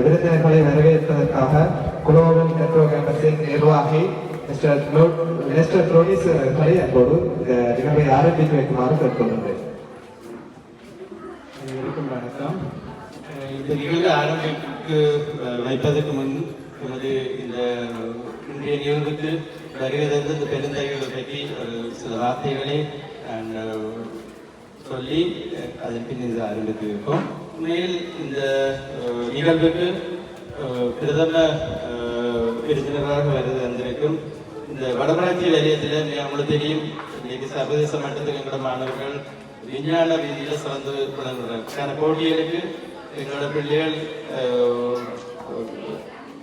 விருந்தினர்களை வரவேற்பதற்காக global metro கேம்பஸின் நிர்வாகி mister ட்ரோனிஸ் அவர்களை அன்போடு இந்த நிகழ்வை ஆரம்பித்து வைக்குமாறு கேட்டுக்கொள்கிறேன். வணக்கம். இந்த நிகழ்வு ஆரம்பித்து வைப்பதற்கு முன் நமது இந்த இன்றைய நிகழ்வுக்கு வருகிறது இந்த பெருந்தகைகளை பற்றி ஒரு சில வார்த்தைகளை சொல்லி அதன் பின் இது ஆரம்பித்திருக்கோம். உண்மையில் இந்த நிகழ்வுக்கு பிரதம விருந்தினராக வருது வந்திருக்கும் இந்த வடமராட்சி நிலையத்தில் நம்மளுக்கு தெரியும், இன்னைக்கு சர்வதேச மட்டத்தில் எங்களோட மாணவர்கள் விஞ்ஞான ரீதியில் சிறந்து விளங்குறாங்க. போட்டிகளுக்கு எங்களோட பிள்ளைகள்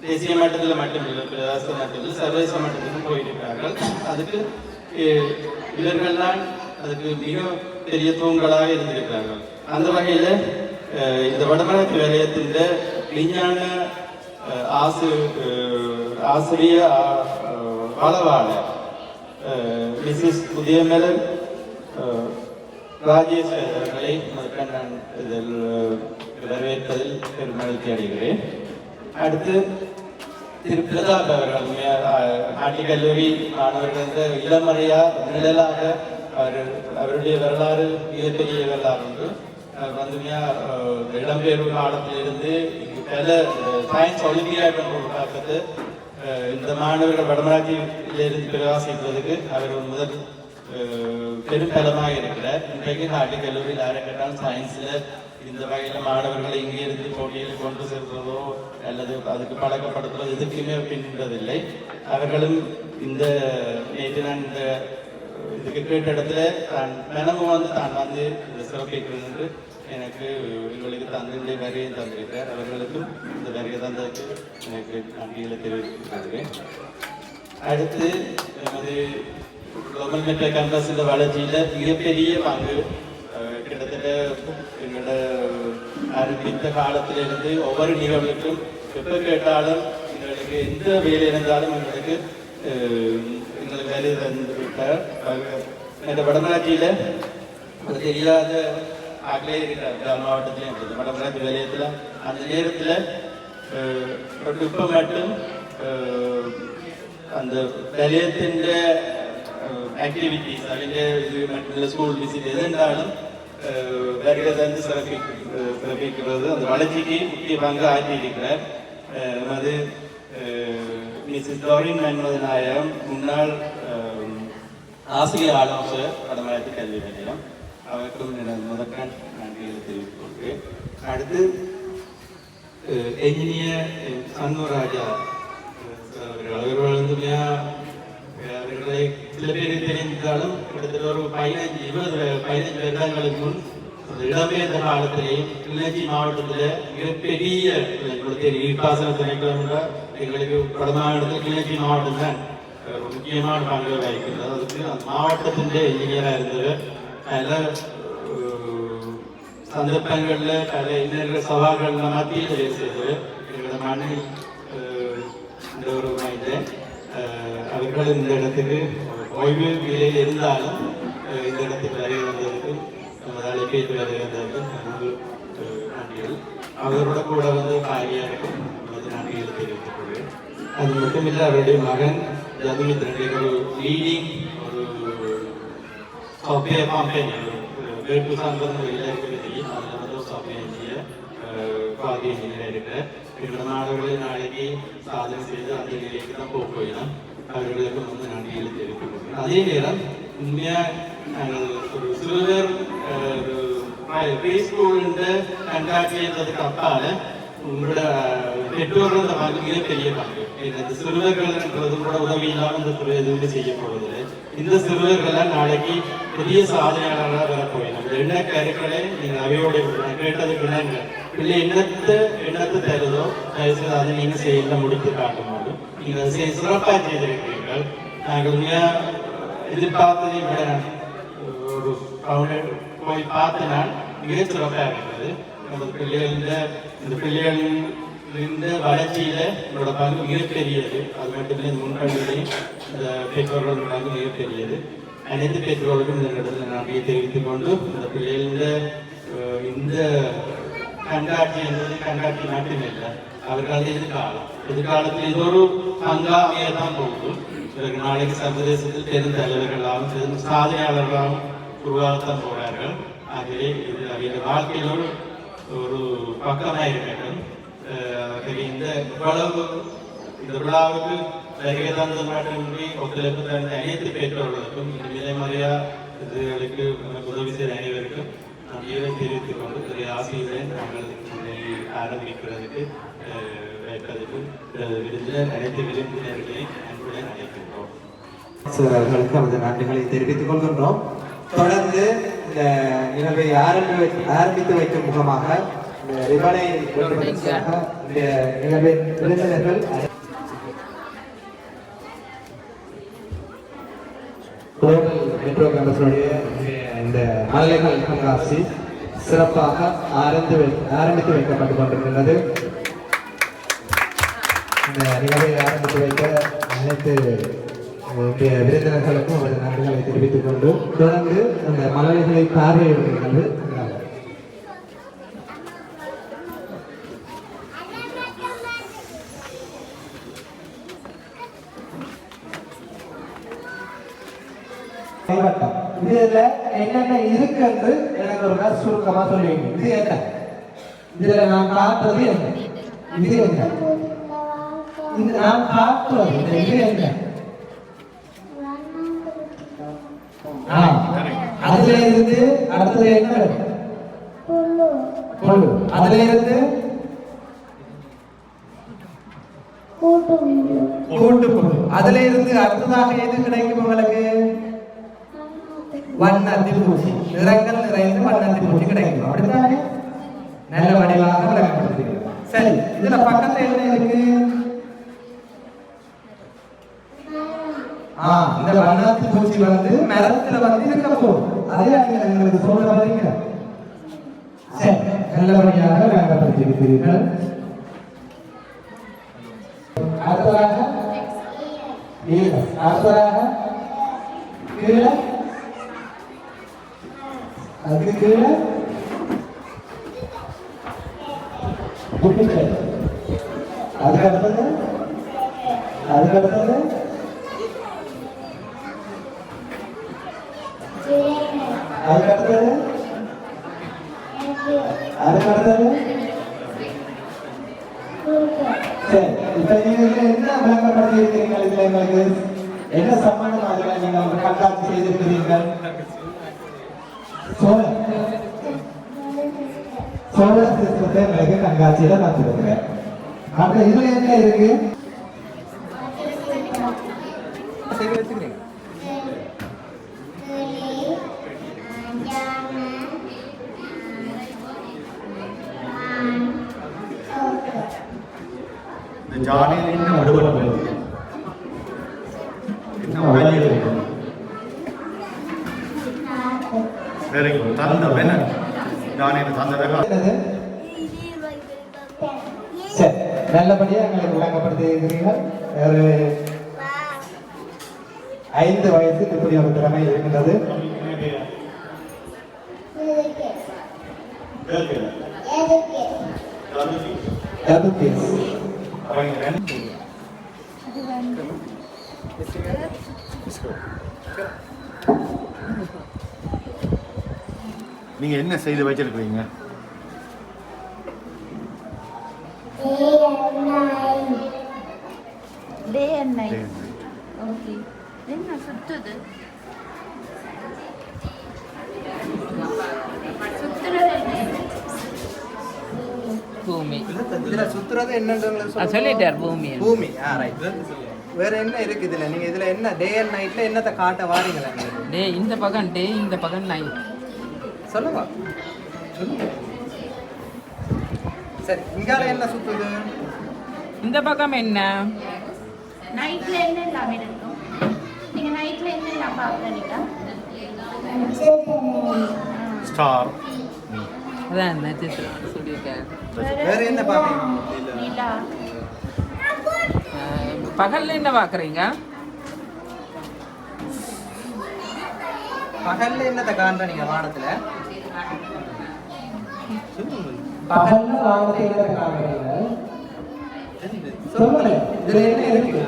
தேசிய மட்டத்தில் மட்டுமில்லை, பிரதேச மட்டத்தில் சர்வதேச மட்டத்திலும் போயிருக்கிறார்கள். அதுக்கு இவர்கள்தான் அதுக்கு மிக பெரிய தூண்களாக இருந்திருக்கிறார்கள். அந்த வகையில் இந்த வடமராட்சி நிலையத்தின் விஞ்ஞான ஆசிரிய அளவாளர் மிஸ்ஸஸ் உதயமலர் ராஜேஷ் அவர்களை நான் இதில் வரவேற்பதில் பெருமகிழ்ச்சி அடைகிறேன். அடுத்து திரு பிரதாப் அவர்கள் நாட்டிய கல்லூரி மாணவர்கள் இளமறையா நிழலாக அவருடைய வரலாறு மிகப்பெரிய வரலாறு ஒன்று. வந்துமையா இடம்பெயர்வு காலத்திலிருந்து பல சயின்ஸ் ஒலிம்பியாட் பார்ப்பது இந்த மாணவர்கள் வடமராட்சியிலிருந்து பிரவாசிப்பதற்கு அவர் முதல் பெரும்பலமாக இருக்கிறார். இன்றைக்கு நாட்டிய கல்லூரியில் யாரை கேட்டாலும் சயின்ஸில் இந்த வகையில் மாணவர்களை இங்கே இருந்து போட்டியில் கொண்டு செல்வதோ அல்லது அதுக்கு பழக்கப்படுத்துவதோ எதுக்குமே பின்பற்றதில்லை. அவர்களும் இந்த நேற்று நான் இந்த இதுக்கு கேட்ட இடத்துல தான் மனமும் தான் வந்து சிறப்பிக்கிறது என்று எனக்கு எங்களுக்கு தந்தை வருகையை தந்திருக்கிறார். அவர்களுக்கும் இந்த வருகை தந்ததுக்கு எனக்கு நன்றிகளை தெரிவித்துக்கிறேன். அடுத்து நமது குளோபல் மெட்ரோ கேம்பஸ் இந்த வளர்ச்சியில் மிகப்பெரிய பங்கு கிட்டத்தட்ட எங்களோட ஆரம்பித்த காலத்திலிருந்து ஒவ்வொரு நிகழ்வுக்கும் எப்போ கேட்டாலும் எங்களுக்கு எந்த வேலை இருந்தாலும் எங்களுக்கு வேலை தந்துவிட்டார். இந்த வடமராட்சியில் அது தெரியாத ஆகலே இருக்கிறார். மாவட்டத்திலையும் இருக்குது வடமராட்சி நிலையத்தில். அந்த நேரத்தில் இப்போ மட்டும் அந்த நிலையத்தின் ஆக்டிவிட்டீஸ் அதில் இது மட்டும் ஸ்கூல் விசிட் எது இருந்தாலும் வருகை தந்து சிறப்பிக்கிறது அந்த வளர்ச்சிக்கு முக்கிய பங்கு ஆற்றியிருக்கிறார். அது மிஸ்ஸஸ் டோரின் மன்மதநாயகம் முன்னாள் ஆசிரியர் ஆலோசகர் வடமராட்சி கல்வி நிலையம். அவருக்கும் முதற்கண் நன்றிகளை தெரிவித்துக் கொள்கிறேன். அடுத்து என்ஜினியர் சண்முகராஜா அவர்கள் அவர்களை சில பேர் தெரிந்தாலும் கிட்டத்தட்ட ஒரு 15 வருடங்களுக்கு முன் இடம்பெயர்ந்த காலத்திலேயும் கிளிநொச்சி மாவட்டத்தில் மிகப்பெரிய நீர்ப்பாசன திணைக்களம் எங்களுக்கு வடமாவட்டத்தில் கிளிநொச்சி மாவட்டம் தான் முக்கியமான பங்கு வகிக்கிறது. அதுக்கு அந்த மாவட்டத்தின் என்ஜினியராக இருந்தவர் பல சந்தர்ப்பங்களில் பல இன்னொரு சவால்கள் மத்தியில் செய்தது எங்களோட மண்ணில் இந்த ஒரு மைந்த அவர்கள் இந்த இடத்துக்கு ஓய்வு நிலையில் இருந்தாலும் இந்த இடத்துக்கு வருகை வந்ததற்கு நமது அழைப்பேற்று வருகை வந்ததற்கு நன்றிகள். அவரோட கூட வந்து பாரியாருக்கும் நமது நன்றிகளை தெரிவித்துக் கொள்வேன். அது மட்டுமில்லை, அவருடைய மகன் ஜமீந்திரன் ஒரு லீடிங் ஒரு சாஃப்ட்வேர் கம்பெனி வேட்டு சார்ந்த எல்லாருக்குமே தெரியும். அதில் வந்து ஒரு சாஃப்ட்வேர் இன்ஜினியர் பாதி இன்ஜினியராக இருக்கிறார். எங்களோட மாணவர்களை நாளைக்கு சாதனை செய்து அந்த நிலைக்கு தான் போயிடலாம். அவர்களுக்கு வந்து நன்றிகளை தெரிவித்துக் கொள்கிறேன். அதே நேரம் உண்மையாக நாங்கள் ஒரு சிறுவர் ப்ரீ ஸ்கூல்ன்ற கண்காட்சின்றதுக்கு அப்பால உங்களோட பெற்றோர்கள் இந்த பங்கு மிகப்பெரிய பங்கு. இந்த சிறுவர்கள்ன்றதும் கூட உதவி இல்லாமல் இந்த துறை எதுவுமே செய்ய போவதில்லை. இந்த சிறுவர்கள்லாம் நாளைக்கு பெரிய சாதனையாளராக வரப்போயிடும். என்ன கருக்களை நீங்கள் அவையோட கேட்டதுக்கு நாங்கள் இல்லை எண்ணத்தை தருதோ தயவுசெய்து அதை நீங்கள் செயலில் முடித்து காட்டும் போது நீங்கள் சிறப்பாக செய்திருக்கிறீர்கள். நாங்கள் உண்மையாக எதிர்பார்த்ததை விட ஒரு போய் பார்த்து நான் மிக சிறப்பாக இருக்கிறது. நமது பிள்ளைகள் இந்த பிள்ளைகள் இந்த வளர்ச்சியில என்னோட பங்கு மிகப்பெரியது. அது மட்டுமே இந்த முன்கண்டிலையும் இந்த பெற்றோர்களோட பங்கு மிகப்பெரியது. அனைத்து பெற்றோர்களுக்கும் இந்த இடத்துல நன்றியை தெரிவித்துக் கொண்டு இந்த பிள்ளைகளின் இந்த கண்காட்சி என்பது கண்காட்சி மட்டுமில்லை, அவர்களது எதிர்காலத்தில் இது ஒரு பங்காமையாக தான் போகுது. இவர்கள் நாளைக்கு சர்வதேசத்தில் பெருந்தலைவர்களாகவும் பெரும் சாதனையாளர்களாகவும் உருவாகத்தான் போகிறார்கள். ஆகவே இது அவர்கள் வாழ்க்கையில் ஒரு பக்கமாக இருக்கட்டும். இந்த விழாவுக்கு வருகை தந்தது மட்டுமின்றி ஒத்துழைப்பு தந்த அனைத்து பெற்றோர்களுக்கும் இந்த நிலைமறையா இதுகளுக்கு உதவி செய்த அனைவருக்கும் நன்றியை தெரிவித்துக் கொண்டு ஆசிரியரை நாங்கள் ஆரம்பிக்கிறதுக்கு வைப்பதற்கு விருந்தினர் அனைத்து விருந்தினர்களையும் அன்புடன் அழைக்கின்றோம். அவர்களுக்கு அந்த நன்றிகளை தெரிவித்துக் கொள்கின்றோம். தொடர்ந்து இந்த நிகழ்வை ஆரம்பித்து வைக்கும் முகமாக இந்த ரிபனை இந்த நிகழ்வின் விருந்தினர்கள் குளோபல் மெட்ரோ கேம்பஸுடைய இந்த மலைகள் கண்காட்சி சிறப்பாக ஆரம்பித்து வைக்கப்பட்டுக் கொண்டிருக்கின்றது. இந்த நிகழ்வை ஆரம்பித்து வைக்க அனைத்து விருந்தினர்களுக்கும் அவரது நன்றிகளை தெரிவித்துக் கொண்டு தொடர்ந்து அந்த மலைகளை பார்வையிடும் நிகழ்வு இதுல என்னென்ன இருக்கு என்று எனக்கு ஒரு சுருக்கமா சொல்லுவீங்க. இது என்ன? இதுல நான் காட்டுறது என்ன? இது என்ன? இது நான் காட்டுறது இது என்ன? அதுல இருந்து அடுத்தது என்ன? அதுல இருந்து கூட்டு புழு. அதுல இருந்து அடுத்ததாக எது கிடைக்கும் உங்களுக்கு? வண்ணாத்தி பூச்சி. நிறங்கள் நிறைந்து வண்ணாத்தி பூச்சி கிடைக்கும். அப்படித்தானே? நல்ல வடிவாக விளக்கப்படுத்துகிறோம். சரி, இதுல பக்கத்துல என்ன இருக்கு? இந்த வண்ணாத்தி பூச்சி மரத்துல இருக்க போகும். அதே நீங்க எங்களுக்கு சொல்ல வரீங்க. சரி, நல்லபடியாக விளக்கப்படுத்தியிருக்கிறீர்கள். அடுத்ததாக கீழே அதுக்கு கீழே அதுக்கு அடுத்தது சரி, இப்ப நீங்க என்ன விளக்கப்படுத்தி இருக்கிறீர்கள்? இதுல எங்களுக்கு என்ன சம்பந்தம்? அதுல நீங்க கண்காட்சி செய்திருக்கிறீர்கள். சோழர் சிஸ்டத்தை எங்களுக்கு கண்காட்சியில பார்த்துருக்கிறேன். அப்ப இதுல என்ன இருக்கு? ஜானியில் என்ன மடுபடுவது என்ன வகையில் இருக்கும்? Very good. தந்த வேண ஜானியில் தந்ததாக சரி, நல்லபடியா எங்களுக்கு விளங்கப்படுத்தியிருக்கிறீர்கள். ஒரு 5 வயசுக்கு இப்படி ஒரு திறமை இருக்கின்றது. நீங்க என்ன செய்து வச்சிருக்கீங்க? Day and night. Okay. என்ன சுத்துது? பூமி. இதுல சுத்துறது என்னன்னு சொல்லிட்டார். பூமி. பூமி. ரைட். வேற என்ன இருக்கு இதுல? நீங்க இதுல என்ன டே அண்ட் நைட்ல என்னத்தை காட்ட வாரீங்களா? டே இந்த பக்கம் டே, இந்த பக்கம் நைட். சொல்லுங்க. சரி, இங்கால என்ன சுத்துது? இந்த பக்கம் என்ன? நைட்ல என்னெல்லாம் இருக்கும்? நீங்க நைட்ல என்னெல்லாம் பாக்குறீங்க? ஸ்டார். அதான் நட்சத்திரம் சொல்லிட்டேன். வேற என்ன பாப்பீங்க? நிலா. பகல்ல என்ன பார்க்குறீங்க? பகல்ல என்னத்தை காண்றீங்க வானத்துல? பகல்ல வானத்தை என்னத்தை காண்றீங்க? சொல்லுங்க. இதுல என்ன இருக்கு?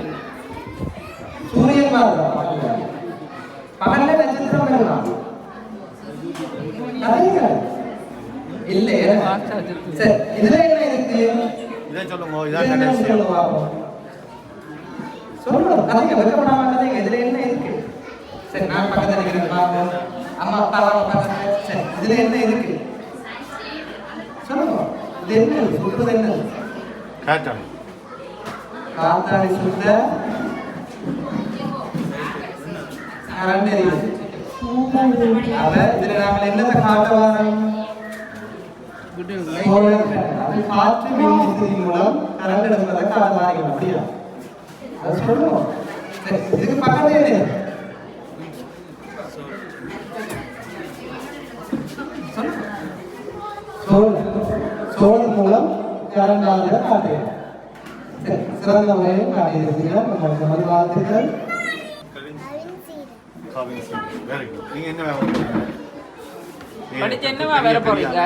சூரியன் மாதிரி பகல்ல. பகல்ல நட்சத்திரம் எல்லாம் இல்ல. சரி, இதுல என்ன இருக்கு? இதை சொல்லுங்க. இதுல இதான் என்ன கடைசி. சொல்லுவா? சொல்லுங்க. கதைங்க வெக்கப்படாம கதைங்க. இதுல என்ன இருக்கு? சரி, நான் பக்கத்துல இருக்கிறேன் பாருங்க. அம்மா அப்பா பக்கத்துல. சரி, இதுல என்ன இருக்கு? சொல்லுங்க. இது என்ன? சொல்றது என்ன? கேட்டான். காத்தாடி சுத்த கரண்ட் எரியுது. அவ இதுல நாம என்னத்தை காட்ட வரோம்? அது காற்று மின்விசையின் மூலம் கரண்ட் எடுப்பதை காட்ட வரைக்கும். அப்படியா? அது சொல்லுவோம். சரி, இதுக்கு பக்கத்துல சோழர் மூலம் கரண்ட் ஆகுறத காட்டுகிறோம். சரி, சிறந்த முறையில் காட்டியிருக்கிறீர்கள். உங்களுக்கு மறுவாழ்த்துக்கள். Very good. நீங்க என்ன வேணும்? படிச்சு என்னவா வேற போறீங்க?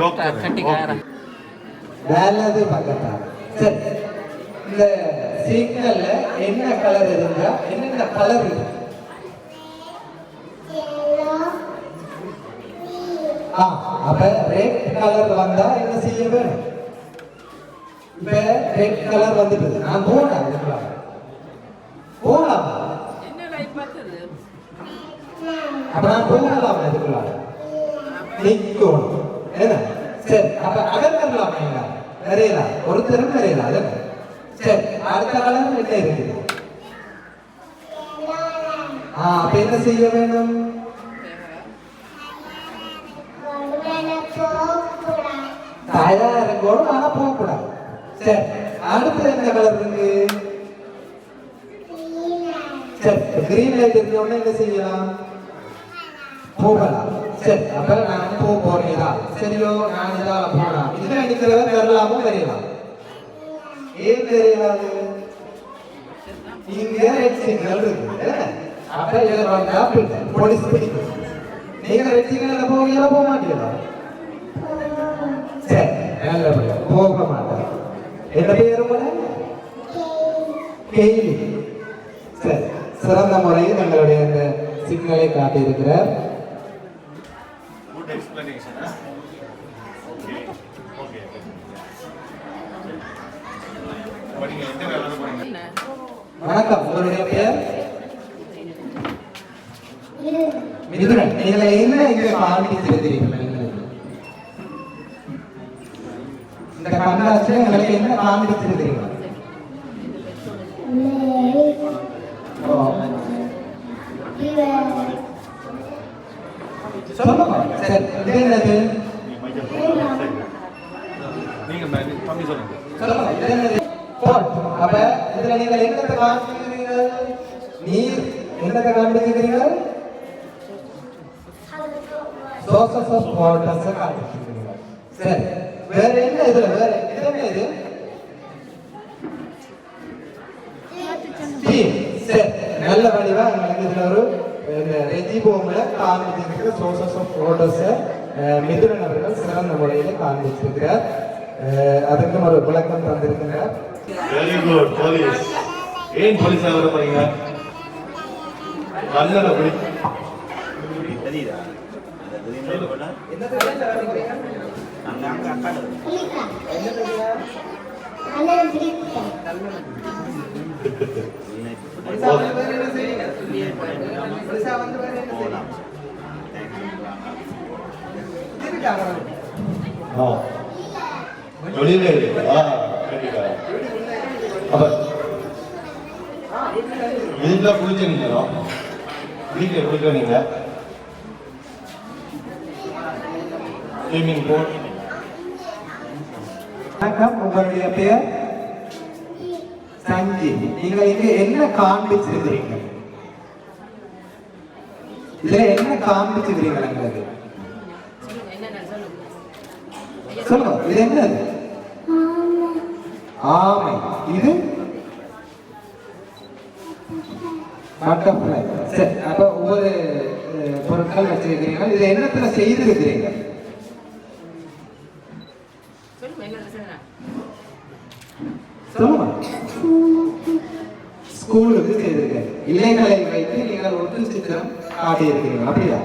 டாக்டர் கட்டிக்காரன். வேலது பக்கத்தா. சரி, இந்த சிக்னல்ல என்ன கலர் இருந்தா என்னென்ன கலர் இருக்கு? அப்ப ரெட் கலர் வந்தா என்ன செய்ய வேணும்? இப்ப ரெட் கலர் வந்துட்டு நான் போனேன் போகலாம். என்ன லைட் பார்த்தது? அப்ப நான் போகலாம். இதுக்குள்ள நிக்கணும். என்ன? சரி, அப்ப அகற்றலாம். நிறையலா ஒருத்தரும் நிறையலா. சரி, அடுத்த கலர் என்ன இருக்குது? அப்ப என்ன செய்ய வேணும்? தயாரா இருக்கணும், ஆனா போகக்கூடாது. சரி, அடுத்து என்ன கலர் இருக்கு? சரி, கிரீன் லைட் இருந்த உடனே என்ன செய்யலாம்? போகலாம். சரி, அப்ப நான் போறீங்களா? சரியோ, நான் இதால போகலாம். இதுல நிக்கிறவர் வரலாமோ தெரியலாம். ஏன் தெரியாது? இங்க ரெட் சிக்னல் இருக்கு. அப்ப இதுல வந்தா போலீஸ் பிடிக்கும். நீங்க ரெட் சிக்னல்ல போவீங்களா போக மாட்டீங்களா? சரி, நல்லபடியா போக மாட்டேன். என்ன பேரு போல? கேலி. சரி, சிறந்த முறையில் எங்களுடைய இந்த சிக்னலை காட்டியிருக்கிறார். Good explanation. Okay okay. நீங்க என்ன வேலை போறீங்க? வணக்கம், உங்களுடைய பெயர்? மிதுரன். நீங்க என்ன இங்க காண்பித்திருக்கிறீர்கள்? இந்த கண்காட்சியில எங்களுக்கு என்ன காண்பித்திருக்கிறீர்கள்? சொல்லுங்க. சரி, இது என்னது? நீங்க தம்பி சொல்லுங்க. சொல்லுங்க, இது என்னது? போட். அப்ப இதுல நீங்கள் என்னத்தை காண்பிக்கிறீர்கள்? நீர் என்னத்தை காண்பிக்கிறீர்கள்? சோர்சஸ் ஆஃப் வாட்டர்ஸ் காண்பிக்கிறீர்கள். சரி, வேற என்ன இதுல? வேற இது என்ன இது? சரி, நல்ல வடிவா உங்களுக்கு இதுல ஒரு ரெஜிபோம்ல காண்பித்திருக்கிற சோர்சஸ் ஆஃப் வாட்டர்ஸ் மிதுரன் அவர்கள் சிறந்த முறையில காண்பித்திருக்கிறார். அதுக்கும் ஒரு விளக்கம் தந்திருக்கிறார். Very good. போலீஸ். ஏன் போலீஸ் ஆக போறீங்க? நல்ல படி. தெரியுதா? இதுல குளிச்சீங்களா? வீட்டில் குளிக்க நீங்க ஸ்விம்மிங் பூல். வணக்கம், உங்களுடைய பெயர்? சஞ்சீவ். நீங்கள் இங்க என்ன காண்பிச்சிருக்கிறீங்க? இதுல என்ன காண்பிச்சிருக்கிறீங்க எங்களுக்கு? சொல்லுங்க, இது என்னது? ஆமை. இது பட்டர்ஃப்ளை. சரி, அப்ப ஒவ்வொரு பொருட்கள் வச்சிருக்கிறீங்க. இது என்னத்துல செய்திருக்கிறீங்க? சொல்லுங்க. ஸ்கூலுக்கு செய்திருக்கேன். இலைகளை வைத்து நீங்கள் ஒட்டு சித்திரம் காட்டியிருக்கிறீங்க, அப்படியா?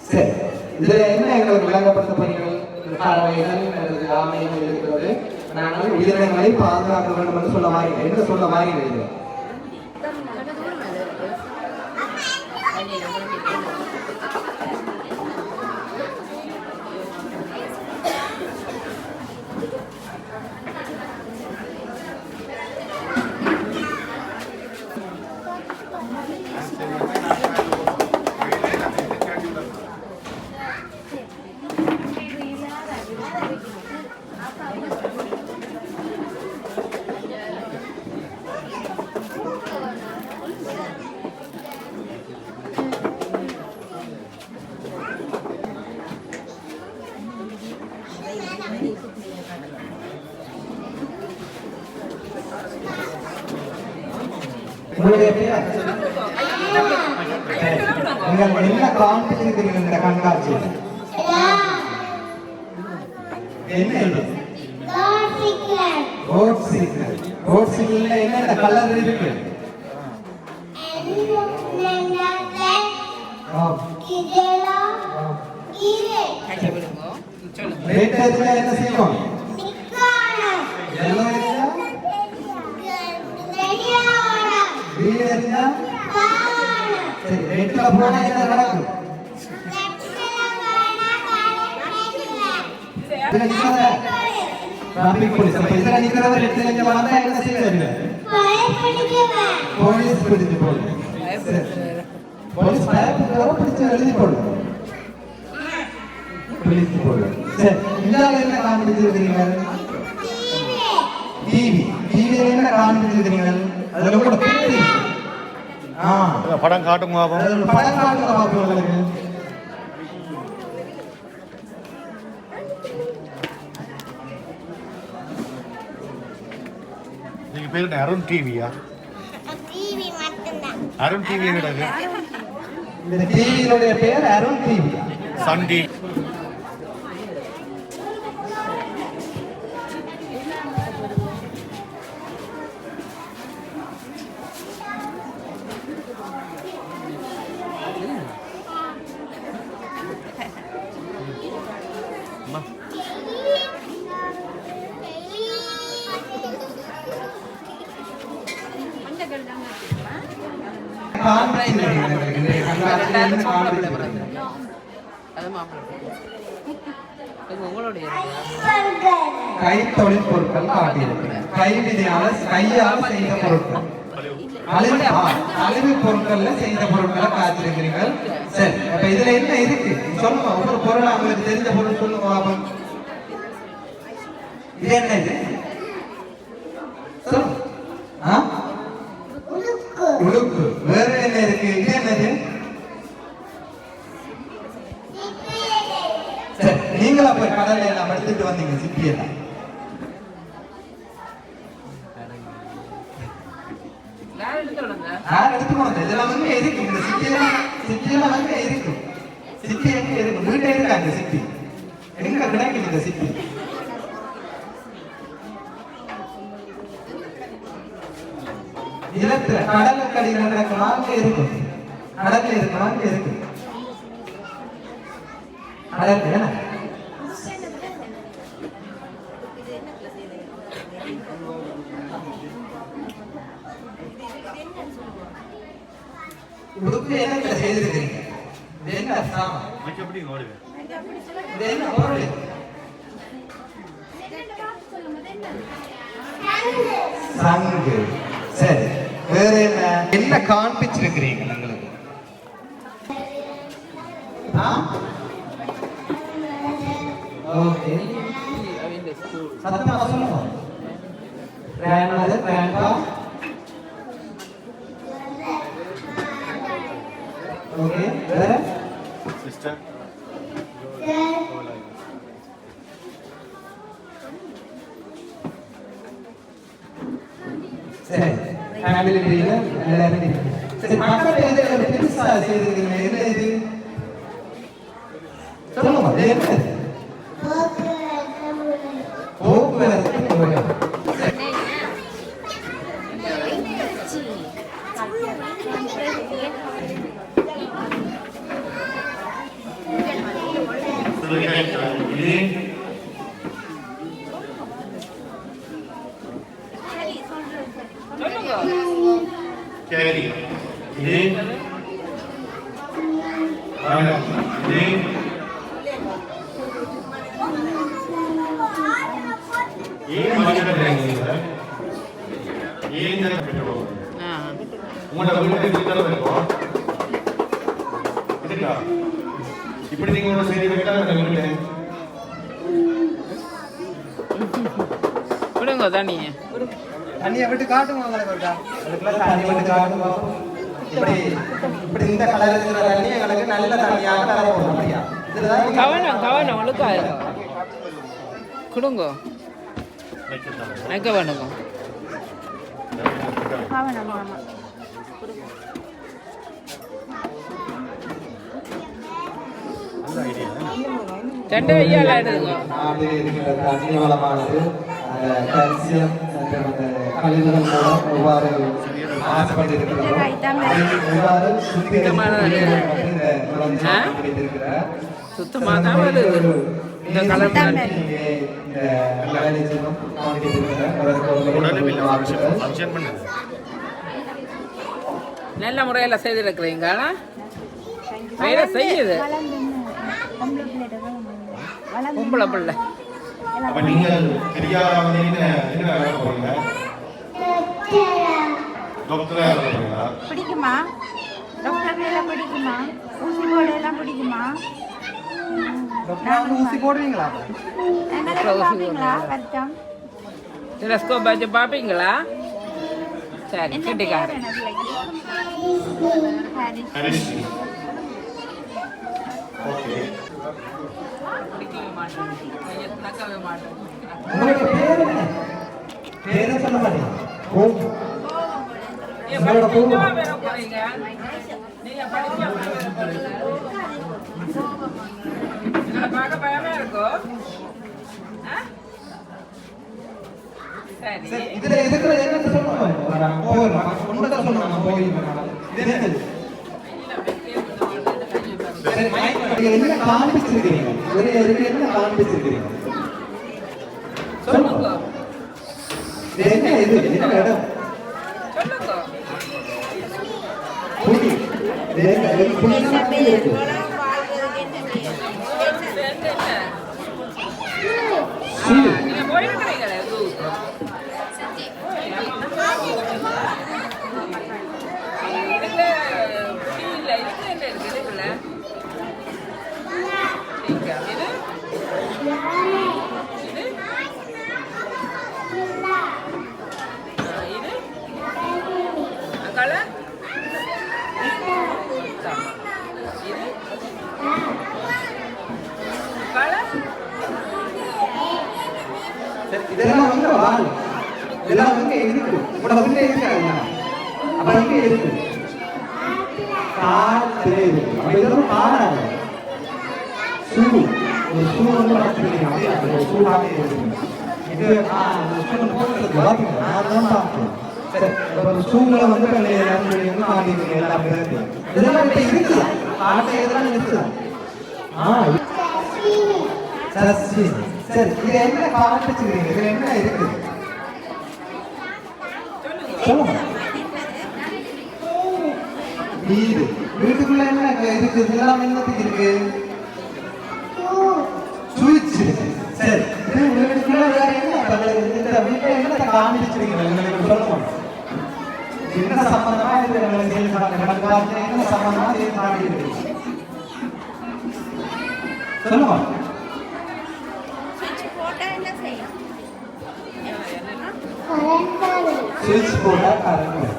சரி, இதுல என்ன எங்களுக்கு விளங்கப்படுத்த போறீர்கள்? பறவைகள் அல்லது ஆமைகள் இருக்கிறது. நாங்கள் உயிரினங்களை பாதுகாக்க வேண்டும் என்று சொல்ல மாதிரி என்ன சொல்ல மாதிரி இது உங்களுடைய பேர்? நீங்கள் என்ன காண்பிச்சிருக்கிறீர்கள் இந்த கண்காட்சி? என்ன இது? Road secret. ரோட் சீக்ரெட்ல என்ன கலர் இருக்கு? ரெட் இதுல என்ன செய்வோம்? yellow green இருந்தா சரி, ரெட்ல போனா என்ன நடக்கும்? இதுல நிக்கிறத டிராபிக் போலீஸ். அப்ப இதுல நிக்கிறவர் ரெட்ல இங்க வந்தா என்ன செய்வாரு? போலீஸ் பிடிச்சு போடுங்க. போலீஸ் பயப்படுறவரை பிடிச்சு எழுதி போடுங்க. பிடிச்சு போடுங்க. சரி, இந்தால என்ன காண்பிச்சிருக்கிறீங்க? டிவி. டிவியில என்ன காண்பிச்சிருக்கிறீங்க? அதுல கூட பேரு. படம் காட்டுங்க பாப்போம். படம் காட்டுங்க பாப்போம் உங்களுக்கு. நீங்க பேரு அருண் டிவியா? டிவி மட்டும்தான். அருண் டிவி கிடையாது. இந்த டிவியினுடைய பேர் அருண் டிவி. Sun TV. கைத்தொழில் பொருட்கள் காட்டியிருக்கிறேன். கையால் செய்த பொருட்கள், அழிவு பொருட்கள்ல செய்த பொருட்களை காட்டியிருக்கிறீர்கள். சரி, அப்ப இதுல என்ன இருக்கு சொல்லுங்க. ஒவ்வொரு பொருள் அவங்களுக்கு தெரிஞ்ச பொருள் சொல்லுங்க பாப்போம். இது என்ன? இது சொல்லுங்க. உடுக்கு. வேற என்ன இருக்கு? இது என்னது? சரி, நீங்களா போய் கடல்ல எல்லாம் எடுத்துட்டு வந்தீங்க சிப்பியெல்லாம்? நான் எடுத்துக்கணும். இதெல்லாம் வந்து இருக்கு. இந்த சிப்பியெல்லாம் வந்து இருக்கு. சிப்பி எங்க இருக்கு? வீட்டை இருக்கா இந்த சிப்பி? எங்க கிடைக்குது இந்த சிப்பி? நிலத்துல கடலுக்கடியில் கிடக்குமா? அங்க இருக்கும். கடல்ல இருக்குமா? அங்க இருக்கு. கடல் என்ன? உடுப்பு என்ன செய்திருக்கிறீங்க? இது என்ன சாமான்? எப்படி ஓடுவேன்? இது என்ன பொருள்? சங்கு. சரி, வேற என்ன என்ன காண்பிச்சிருக்கிறீங்க உங்களுக்கு? ஓகே, சத்தமா சொல்லுங்க. grandmother, grandpa. ஓகே, வேற சிஸ்டர். சரி ஃபேமிலி ட்ரீல எல்லாரும் இருக்கு. சரி பக்கத்துல எது பெருசா செய்திருக்கீங்க? என்ன இது சொல்லுங்க. இது என்ன? போக்குவரத்து முறை. கேரி இது இப்படி நீங்க ஒரு செய்தி விடுங்க தண்ணியை தண்ணியை விட்டு காட்டுங்க உங்களுக்கு இருக்கா? அதுக்குள்ள தண்ணி விட்டு காட்டுங்க. இப்படி இப்படி இந்த கலர் இருக்கிற தண்ணி எங்களுக்கு நல்ல தண்ணியாக தர போறோம். அப்படியா? இதுதான் கவனம் கவனம் ஒழுக்காயிரும் கொடுங்க வைக்க வேணுங்க ரெண்டு வெய்யால எடுங்க. நாட்டில் இருக்கிற தண்ணி வளமானது கால்சியம் கழிவுகள் மூலம் எவ்வாறு மாசுபட்டிருக்கிறதோ எவ்வாறு சுத்தமாக தான் வருது இந்த கலர் நல்ல முறையில் செய்திருக்கிறீங்க. வேலை செய்யுது பொம்பளை பிள்ளை. அப்ப நீங்க பெரியாரா வந்து என்ன வேலை போறீங்க? டாக்டரா போறீங்களா? பிடிக்குமா? டாக்டர் எல்லாம் பிடிக்குமா? ஊசி போட எல்லாம் பிடிக்குமா? ஊசி போடுவீங்களா? பாப்பீங்களா? கஷ்டம் டெலஸ்கோப் வச்சு பார்ப்பீங்களா? சரி கட்டிக்காரன் ஓகே. பிடிக்கவே மாட்டேன் நக்கவே மாட்டேன். உங்களுக்கு பேர் என்ன? பேரை சொல்ல மாட்டீங்க. உங்களோட பூர்வம் வேற போறீங்க நீங்க படிக்க பார்க்க பயமா இருக்கும். சரி இதுல இருக்கிற என்னன்னு சொல்லுங்க. போயிடலாம் ஒன்றுதான் சொல்லுங்க. போயிடலாம். இது என்னது? என்ன காண்பிச்சிருக்கிறீங்க? என்ன காண்பிச்சிருக்கிறீங்க? சொல்லுங்க இது என்ன? இது என்ன இடம்? சொல்லுங்க. புலி. இது என்ன? இது புலினா இருக்கு. நீங்க போயிருக்கிறீங்களே இதெல்லாம் வந்து வால். இதெல்லாம் வந்து இருக்கு. உங்களோட வந்து இருக்காங்க. அப்ப இங்க இருக்கு. கால் இருக்கு. அப்ப இதெல்லாம் காடாது. சூ. ஒரு சூ வந்து வச்சிருக்கீங்க. அப்படியே அந்த சூடாவே இருக்கு. இது சூ போடுறது பாத்தீங்க. நான் தான் பார்த்தேன். சரி. ஒரு சூல வந்து எல்லாரும் வந்து காட்டிங்க எல்லாம் இருக்கு. இதெல்லாம் இப்ப இருக்கு. காட்டை இதெல்லாம் இருக்கு. சரி. சரி இது என்ன காண்பிச்சுக்கிறீங்க? இதுல என்ன இருக்கு? சொல்லுங்க. வீடு. வீட்டுக்குள்ள என்ன இருக்கு? இதெல்லாம் என்னத்துக்கு இருக்கு? சுவிட்ச். சரி இது வீட்டுக்குள்ள வேற என்ன? இந்த வீட்டுல என்ன காண்பிச்சுக்கிறீங்க? உங்களுக்கு சொல்லுங்க. என்ன சம்பந்தமா இது செயல்படாது? என்ன சம்பந்தமா இது காண்பிக்கிறீங்க? சொல்லுங்க. சுவிட்ச் போட்டா கரண்ட்.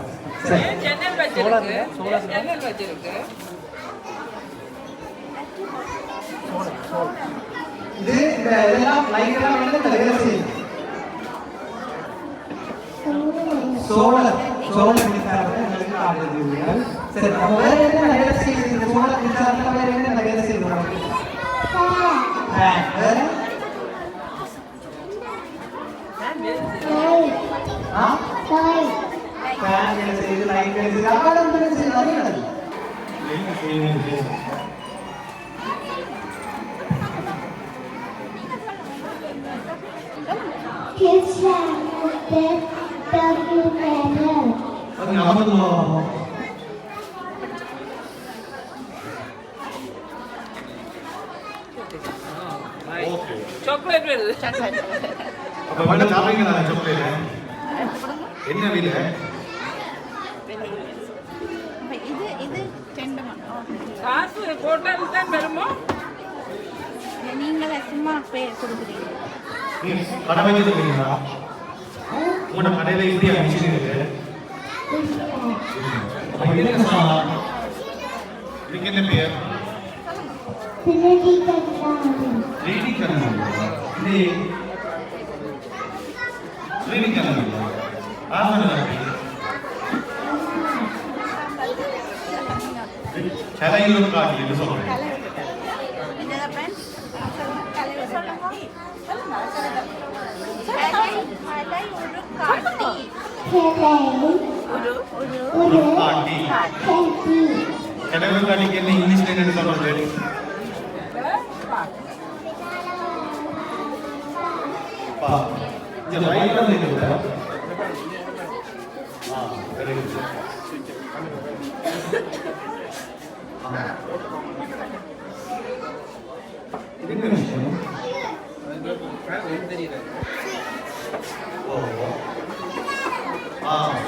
சரி ஜன்னல் வச்சிருக்கு. ஜன்னல் வச்சிருக்கு. இது இந்த எல்லாம் லைட் எல்லாம் வந்து இந்த வேலை செய்யும். சோழ மின்சாரத்தை எங்களுக்கு காட்டுகிறீர்கள். சரி, அப்ப வேற என்ன வேலை செய்யுது? இந்த சோழ மின்சாரத்துல வேற என்ன வேலை செய்யுது உங்களுக்கு? வேற? ஃபேன் வேலை செய்யுது, லைட் வேலை செய்யுது, அப்பாடம் வேலை செய்யுது, அது என்னது? அது ஞாபகமா? சாக்லேட் வருது. அப்ப வேணா சாப்பிடுங்க சாக்லேட். என்ன விலை? இது செண்டமன். காசு போட்டால் தான் வருமோ? நீங்களே சும்மா பேர் கொடுக்குறீங்க. கடை வச்சிருக்கீங்களா? உங்களோட கடையில இப்படி அமைச்சிருக்கு. இதுக்கு என்ன பேர்? த்ரீடி கண்ணன். த்ரீடி கண்ணன். கலையில் காட்டி என்று சொல்றேன். ஒரு காட்டி. கலையில் காட்டிக்கு என்ன இங்கிலீஷ்ல என்ன சொல்றது? இந்த ரைட்ல இருக்கு. Very good. இதுக்கு விஷயம் தெரியல.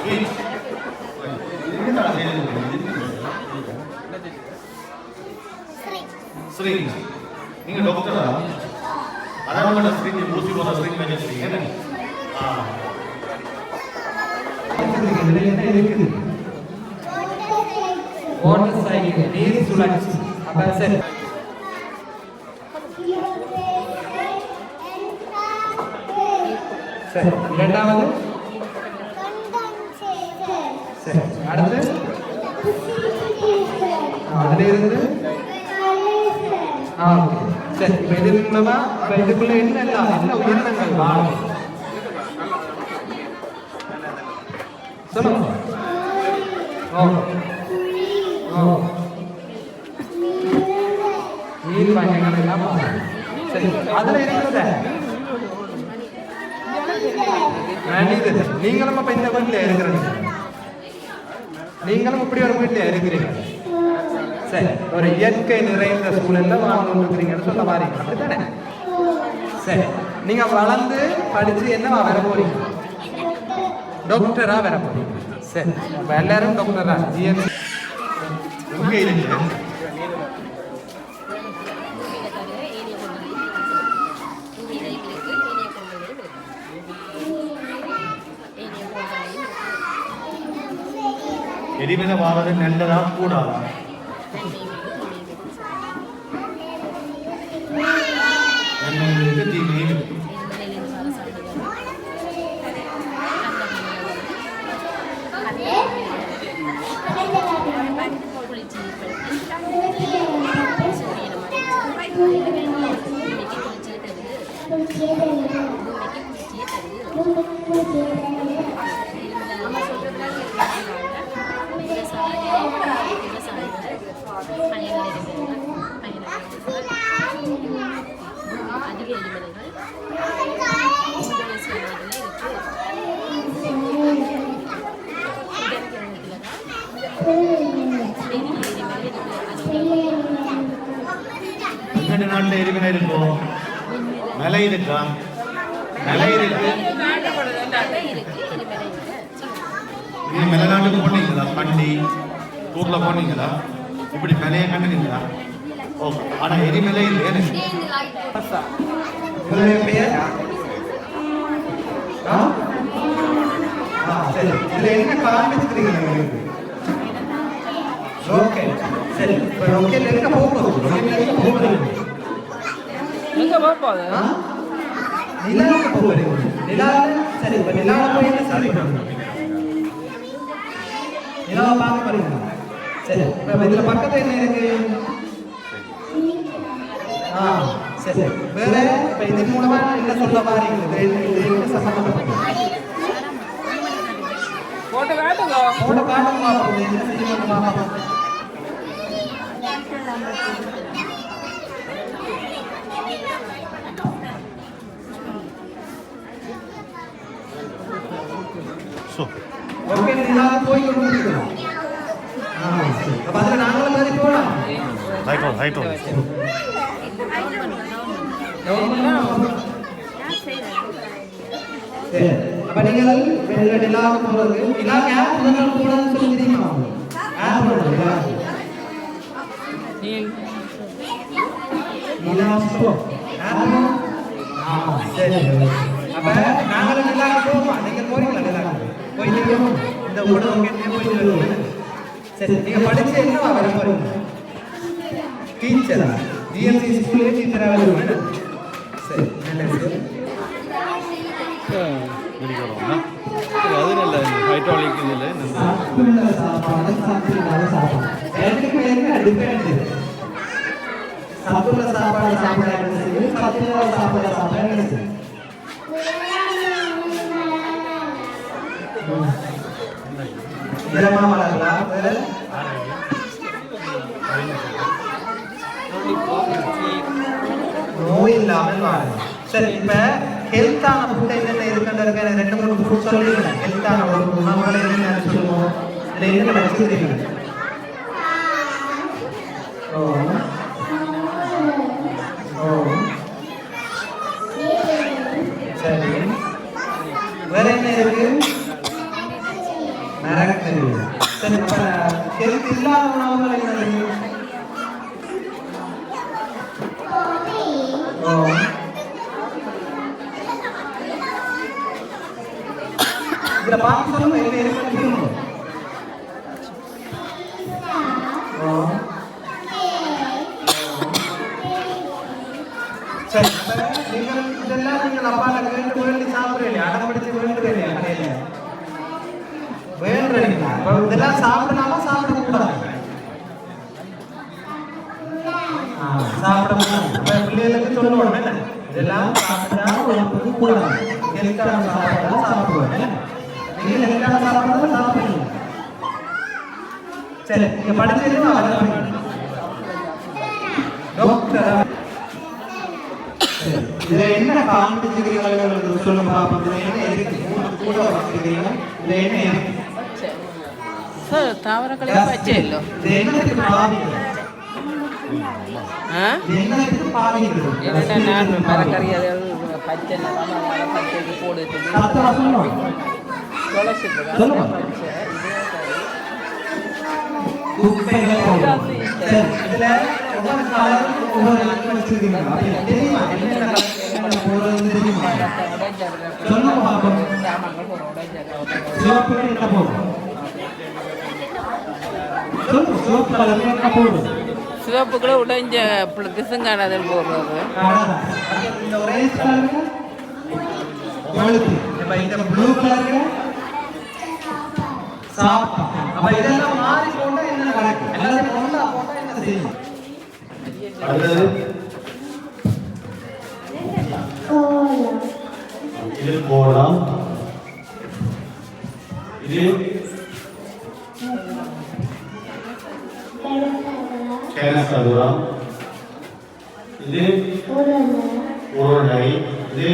ஸ்வீட். இதுக்கு நான் செய்யறது. ஸ்ரீ. நீங்க டாக்டரா? அதான் ஸ்ரீ ஊசி போற ஸ்ரீ மேஜிக் என்ன? இதுல என்ன இருக்குது? வாட்டர் சைக்கிள், நீர் சுழற்சி. அப்ப சரி. சரி, இரண்டாவது. சரி, அடுத்து. அதுல இருந்து சரி, இப்ப இது மூலமா இப்ப இதுக்குள்ள என்ன உயிரினங்கள் வாழும்? சொல்லுங்க. நீர் பயணங்கள் எல்லாம் வாழும். சரி, அதுல இருக்கிறத நீங்களும் அப்ப இந்த வீட்டுல இருக்கிறீங்க. நீங்களும் இப்படி ஒரு வீட்டுல இருக்கிறீங்க. சரி, ஒரு இயற்கை நிறைந்த சூழல்ல வாழ்ந்து இருக்கிறீங்கன்னு சொல்ல வாரீங்க, அப்படித்தானே? சரி, நீங்க வளர்ந்து படிச்சு என்னவா வர போறீங்க? டாக்டரா வர போறீங்க. சரி, அப்ப எல்லாரும் டாக்டரா ஜிஎம் உங்க இருக்கு. எரிமலை வாரது நல்லதா கூடாதா? நன்மைகளுக்கு தீமையும் நாட்டில் எரிமலை இருக்கும், மலை இருக்கா? மலை இருக்கு. நீங்க மலை நாட்டுக்கு போனீங்களா? கண்டி டூர்ல போனீங்களா? இப்படி மலையை கண்டுனீங்களா? ஓ, ஆனா எரிமலை இல்லையே. சரி, இதுல என்ன காண்பிச்சுக்கிறீங்க? ஓகே, சரி, இப்போ ராக்கெட்ல எங்க போகுது? எங்க போகுது? நிலாவுக்கு போகுது. நிலா. சரி, இப்போ நிலாவுல போய் என்ன சாதிக்கணும்? இதெல்லாம் பார்க்க போறீங்க. சரி இப்போ இதுல பக்கத்துல என்ன இருக்கு? சரி வேற இப்போ இதன் மூலமா என்ன சொல்ல பாருங்க? இது என்ன சம்பந்தப்பட்டது? போட்டோ காட்டுங்க. போட்டோ காட்டுங்க பாப்போம். என்ன செய்யணும் பாப்போம். ஓகே நீங்க போய் கொண்டிருக்கிறோம். சரி அப்ப அதுல நாங்களும் மாதிரி போலாம். ஹைட் சரி அப்ப நீங்கள் நிலாவுக்கு போறது நிலா யார் முதல்ல போறதுன்னு சொல்லி தெரியுமா? யார் போறதுங்களா? நிலா போ. சரி அப்ப நாங்களும் நிலாவுக்கு போவோமா? நீங்க போறீங்களா நிலாவுக்கு? போயிட்டு இந்த உடம்பு கேட்டு போயிட்டு வருவீங்க. சரி நீங்க படிச்சு என்ன வர போறீங்க? டீச்சரா? டிஎம்சி ஸ்கூல்ல டீச்சரா வருவீங்க. சரி நல்லது. அது நல்ல ஹைட்ராலிக் இதில் சாப்பிடுற சாப்பாடு சாப்பிடாத சாப்பாடு ரெண்டுக்கும் என்ன டிஃபரெண்ட்? சாப்பிடுற சாப்பாடு சாப்பிடாத சாப்பிடுற சாப்பாடு இதமா வளரலாம். நோய் இல்லாமல் வாழலாம். சரி இப்ப ஹெல்த்தான ஃபுட் என்னென்ன இருக்குன்றதுக்கு எனக்கு 2-3 ஃபுட் சொல்லுங்க. ஹெல்த்தான ஒரு உணவுகளை என்னென்ன சொல்லுவோம்? இதுல என்ன வச்சுக்கிறீங்க? சரி வேற என்ன இருக்கு? மரக்கறி. சரி இப்ப ஹெல்த் இல்லாத உணவுகள் என்ன இருக்கு? இதுல பார்த்து சொல்லுங்க என்ன இருக்கு? சரி நீங்கள் இதெல்லாம் நீங்கள் அப்பால கேட்டு வேண்டி சாப்பிடுறீங்க, அடம் பிடிச்சு வேண்டுறீங்க கடையில வேண்டுறீங்க. இப்போ இதெல்லாம் சாப்பிடலாமா சாப்பிட கூடாது? சாப்பிடக்கூடாது. பிள்ளைகளுக்கு சொல்லுவோம் என்ன இதெல்லாம் சாப்பிட்டா உடம்புக்கு கூடாது. ஹெல்த்தான சாப்பாடு சாப்பிடுவோம். நீங்க ஹெல்த்தான சாப்பாடு சாப்பிடுங்க. சரி நீங்க படிச்சிருக்கீங்க டாக்டர். இதுல என்ன காண்பிச்சுக்கிறீங்க சொல்லுங்க பாப்போம். இதுல என்ன இருக்கு? கூட வச்சிருக்கீங்க. இதுல என்ன இருக்கு? சார் தாவரங்களே பச்சையല്ലോ. இது என்னத்துக்கு பாவிங்க? இது என்னத்துக்கு பாவிங்க? என்னடா நான் மரக்கறி அது பச்சை பச்சைக்கு போடுது சத்தமா சொல்லுங்க. துளசி சொல்லுங்க. குப்பைகள் போடுறோம். சரி இதுல ஒவ்வொரு கலர் ஒவ்வொரு அர்த்தம் வச்சிருக்கீங்க. அப்படி தெரியுமா? என்ன கலர் போடுறது தெரியுமா? சொல்லுங்க பாப்போம். சிவப்பு என்ன போடுறோம்? சொல்லுங்க சிவப்பு கலர் என்ன போடுறோம்? சிவப்புக்குள்ள உடைஞ்ச பிசுங்கானதில் போடுறது. இந்த ஆரஞ்சு கலர் கொழுப்பு. இப்ப இந்த ப்ளூ கலர் சாப்பா. அப்ப இதெல்லாம் மாறி போட்டா என்ன நடக்கும்? எல்லாத்தையும் ஒண்ணா போட்டா என்ன செய்யும்? அடுத்தது இது கோலம், இது கேனசதுரம், இது உருளை, இது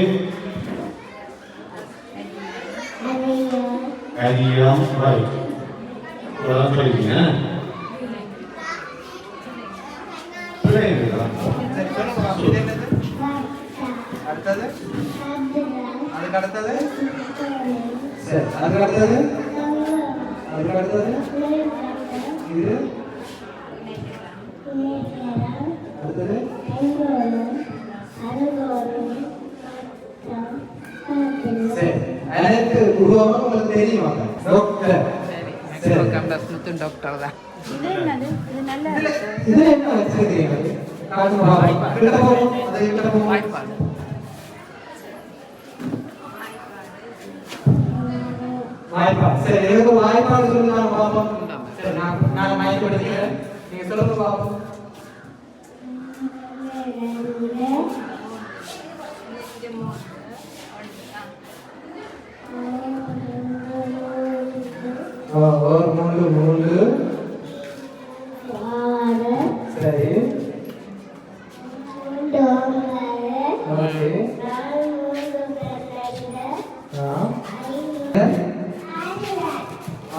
அரியம். ரைட், இதெல்லாம் சொல்லிட்டீங்க. பிள்ளைங்களா சரி சொல்லுங்க பாப்போம். இது என்னது? அடுத்தது அதுக்கு அடுத்தது சரி அதுக்கு அடுத்தது அதுக்கு அடுத்தது இது அடுத்தது சரி எனக்கு உருவமா உங்களுக்கு தெரியுமா? டாக்டர். சரி டாக்டர் தான். இது என்னது? இது நல்லா இதுல இதுல என்ன வச்சிருக்கீங்க? காட்டுங்க பாப்போம். கிட்ட போவோம். அதை கிட்ட போவோம். வாய்ப்பாடு வாய்ப்பா. சரி எனக்கு வாய்ப்பாடு சொல்லுங்க பாப்போம். நான் மயப்படுத்துகிறேன். நீங்க சொல்லுங்க பாப்போம். ஒரு மூன்று சரி ஓகே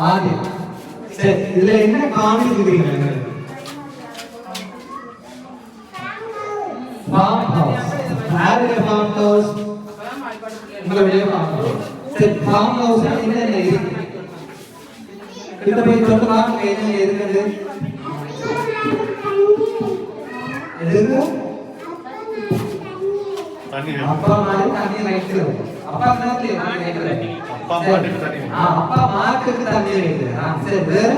ஆதி சரி இதுல என்ன காமிக்கிறீங்க ஃபார்ம் ஹவுஸ் யாருடைய ஃபார்ம் ஹவுஸ் உங்களுடைய ஃபார்ம் ஹவுஸ் சரி ஃபார்ம் ஹவுஸ் என்ன இருக்கு கிட்ட போய் சொல்லுங்க என்ன இருக்குது எதுக்கு தண்ணி அப்பா மாதிரி தண்ணி வைக்கிறது அப்பா மாதிரி தண்ணி வைக்கிறது அப்பா மாட்டுக்கு தண்ணி அப்பா மாட்டுக்கு தண்ணி வைக்கிறது சரி வேற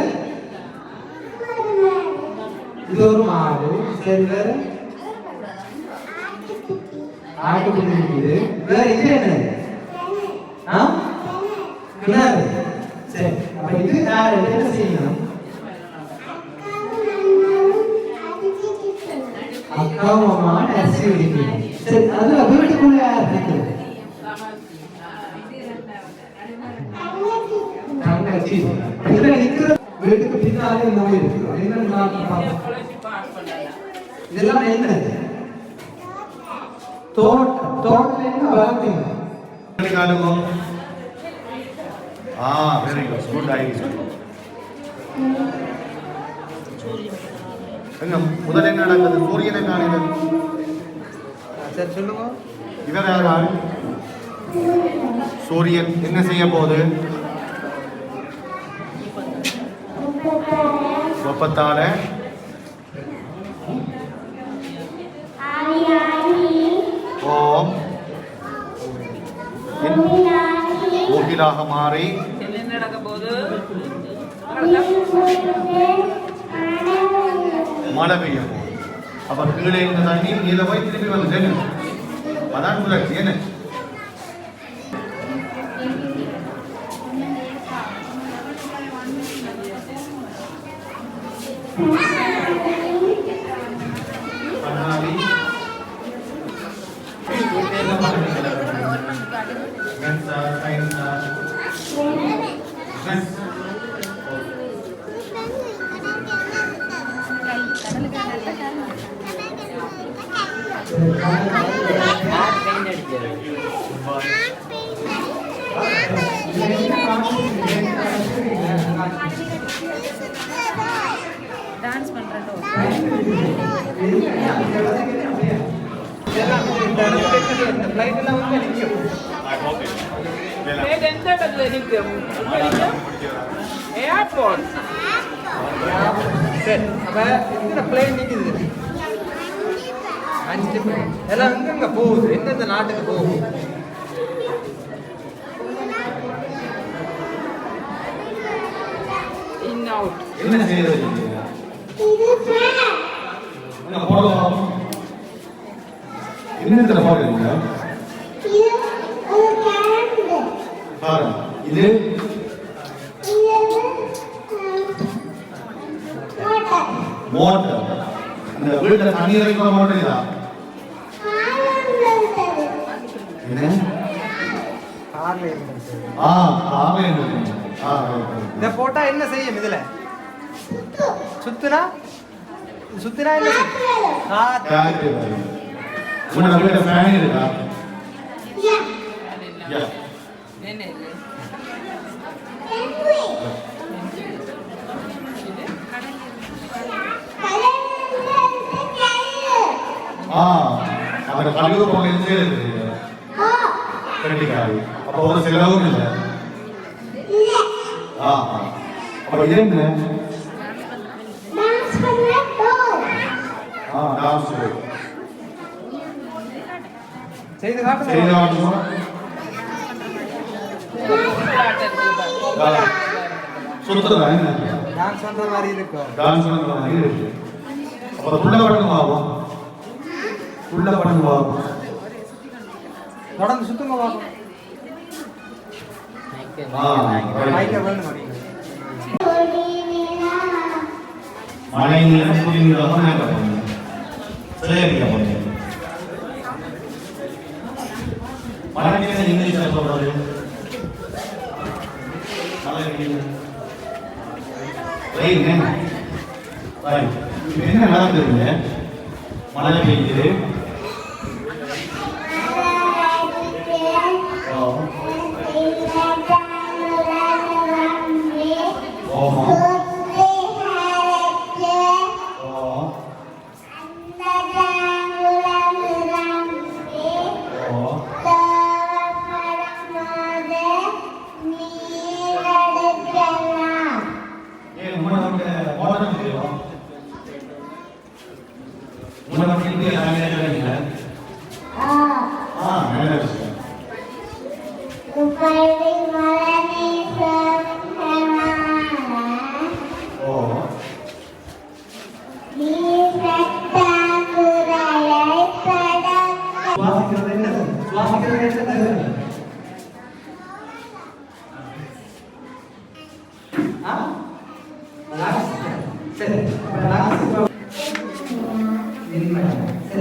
இது ஒரு மாடு சரி வேற ஆட்டுக்குட்டி இருக்குது வேற இது என்னது கிணறு சரி அப்ப இது யார் என்ன செய்யணும் அக்காவும் அம்மா அரிசி வெடிக்கணும் சரி அதுல வீட்டுக்குள்ள யார் இருக்குது தங்கச்சி இதுல நிக்கிற வீட்டுக்கு பின்னாலே நோய் இருக்கு இதெல்லாம் என்னது தோட்டத்துல என்ன வளர்த்தீங்க காலுங்க வெரி குட் ஐடியா எங்க முதல்ல என்ன நடக்குது சூரியனை காணுது சரி சொல்லுங்க இவர் யார் சூரியன் என்ன செய்ய போகுது வெப்பத்தால ஓம் கோகிலாக மாறி என்ன நடக்க போகுது மழை பெய்யும் அப்ப கீழே இருந்த தண்ணி கீழே போய் திருப்பி வந்து அதான் சுழற்சி என்ன கண்ணாடி டான்ஸ் பண்றதோ இந்த ஃளைட் எல்லாம் வந்து நிக்கும் எந்த இடத்துல நிற்கும் ஏர்போர்ட் சரி அப்ப இந்த பிளேன் நிக்குது 5 பிளேன் எல்லாம் எங்க போகுது எந்தெந்த நாட்டுக்கு போகுது இன் அவுட் என்ன செய்யறது என்ன போடலாம் என்னத்துல போடுறீங்க பாருங்க இது மோட்டர் அந்த வீட்டுல தண்ணி இறைக்கிற மோட்டர் இதா என்ன கார்ல இருக்கு காவே இத போட்டா என்ன செய்யும் இதுல சுத்துனா சுத்துனா என்ன செய்யும் காற்று உங்களோட வீட்டுல ஃபேன் இருக்கா யா என்ன அந்த கழிவு பொருள் என்ன செய்யுது கண்டிக்காது அப்போ ஒரு செலவும் இல்லை அப்ப இது என்ன டான்ஸ் செய்து காட்டுங்க செய்து காட்டுமா சுத்துறதா என்ன டான்ஸ் பண்ற மாதிரி இருக்கும் டான்ஸ் பண்ற மாதிரி இருக்கு அப்ப உள்ள பண்ணுவாவா உள்ள பண்ணுவாவா தொடர்ந்து சுத்துங்க பாப்போம் மைக்க வேணும் மழை நீர் குடிநீராக மேலே போனீங்க சேகரிக்க போனீங்க மழை நீர் இங்கிலீஷில் சொல்றது மழை நீர் என்ன நடக்குதுங்க மழை பெய்யுது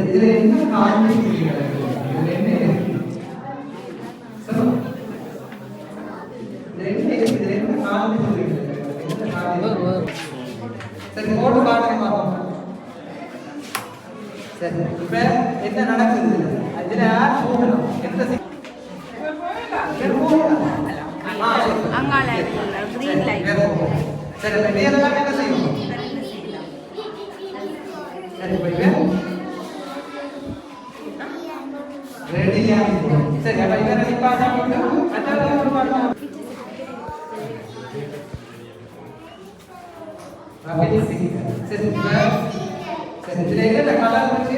இதுல என்ன காரணம் சரி போட்டு பாருங்க சரி இப்ப என்ன நடக்குது இதுல போகணும் எந்த அங்கால கிரீன் லைட் சரி வேறெல்லாம் என்ன செய்யணும் சரி ரெடியா சரி அப்ப இவரை நிப்பாட்டா போட்டு பாருங்க அப்படி சரி சரி இதுல என்ன கலர் இருக்கு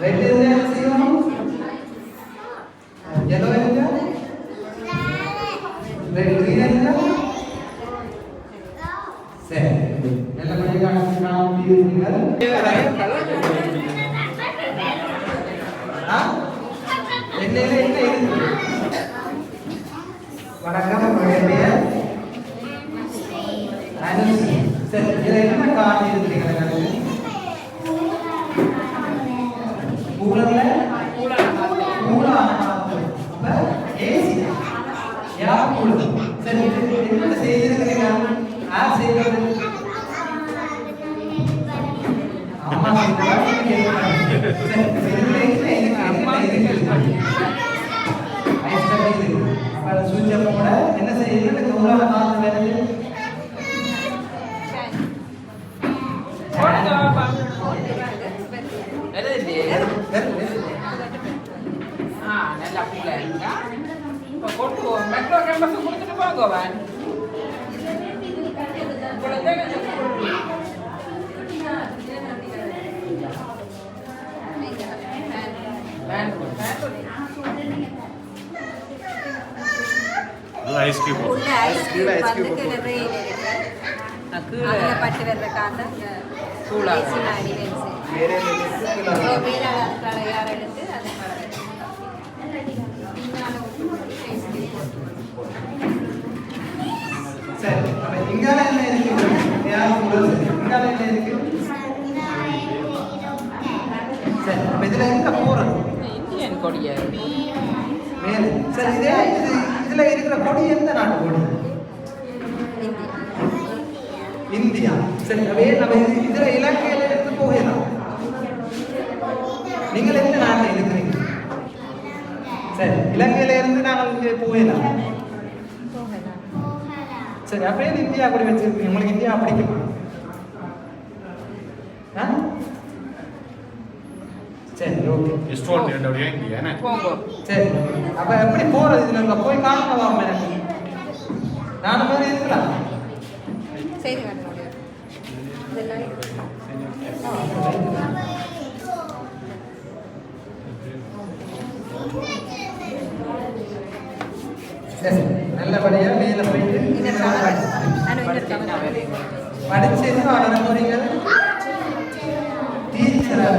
ரெட் என்ன செய்யணும் yellow என்ன ரெட் green என்ன சரி நல்ல படிக்கான காமிக்கிறீங்க என்ன இருக்கு வணக்கம் மகளே அனுசி சரி இதுல என்ன காரணம் இருக்குங்க கூலர்ல அப்ப ஏசி யார் கூலர் சரி என்ன செய்திருக்கீங்க யார் செய்வது அம்மா என்ன செய்யுது உங்களால காசு வேணுது நல்லா பிள்ளை இப்போ கொண்டு மெட்ரோ கேம்பஸ் கொடுத்துட்டு போங்கோவன் ஐஸ்கிரீம் உள்ள ஐஸ்கிரீம் வந்து கிளறே இருக்கு அதுல பட்டு வெற காட்ட கூலா ஏசி மாதிரி வெச்சு வேற வேற யார் எடுத்து அதை சரி அப்ப இங்கால என்ன இருக்கு யார் கூலர் இங்கால என்ன இருக்கு சரி அப்ப இதுல எங்க போறது இந்தியன் கொடியா மேல சரி இதுல இருக்கிற கொடி எந்த நாட்டு கொடி இந்தியா சரி அப்ப நம்ம இதுல இலங்கையில இருந்து போகலாம் நீங்கள் எந்த நாட்டில் இருக்கிறீங்க சரி இலங்கையில இருந்து நாங்கள் இங்கே போகலாம் சரி அப்படியே இந்தியா கொடி வச்சிருக்கீங்க உங்களுக்கு இந்தியா பிடிக்குமா சரி ஓகே எஸ்டோன் என்னோட இந்தியா என்ன போங்கோ சரி அப்ப எப்படி போறது இதுல அங்க போய் காணலாம் எனக்கு நானும் மாதிரி இருக்கலாம் சரி வரணும் இதெல்லாம் சரி நல்லபடியா மேல போயிட்டு படிச்சு என்ன வளர போறீங்க டீச்சரா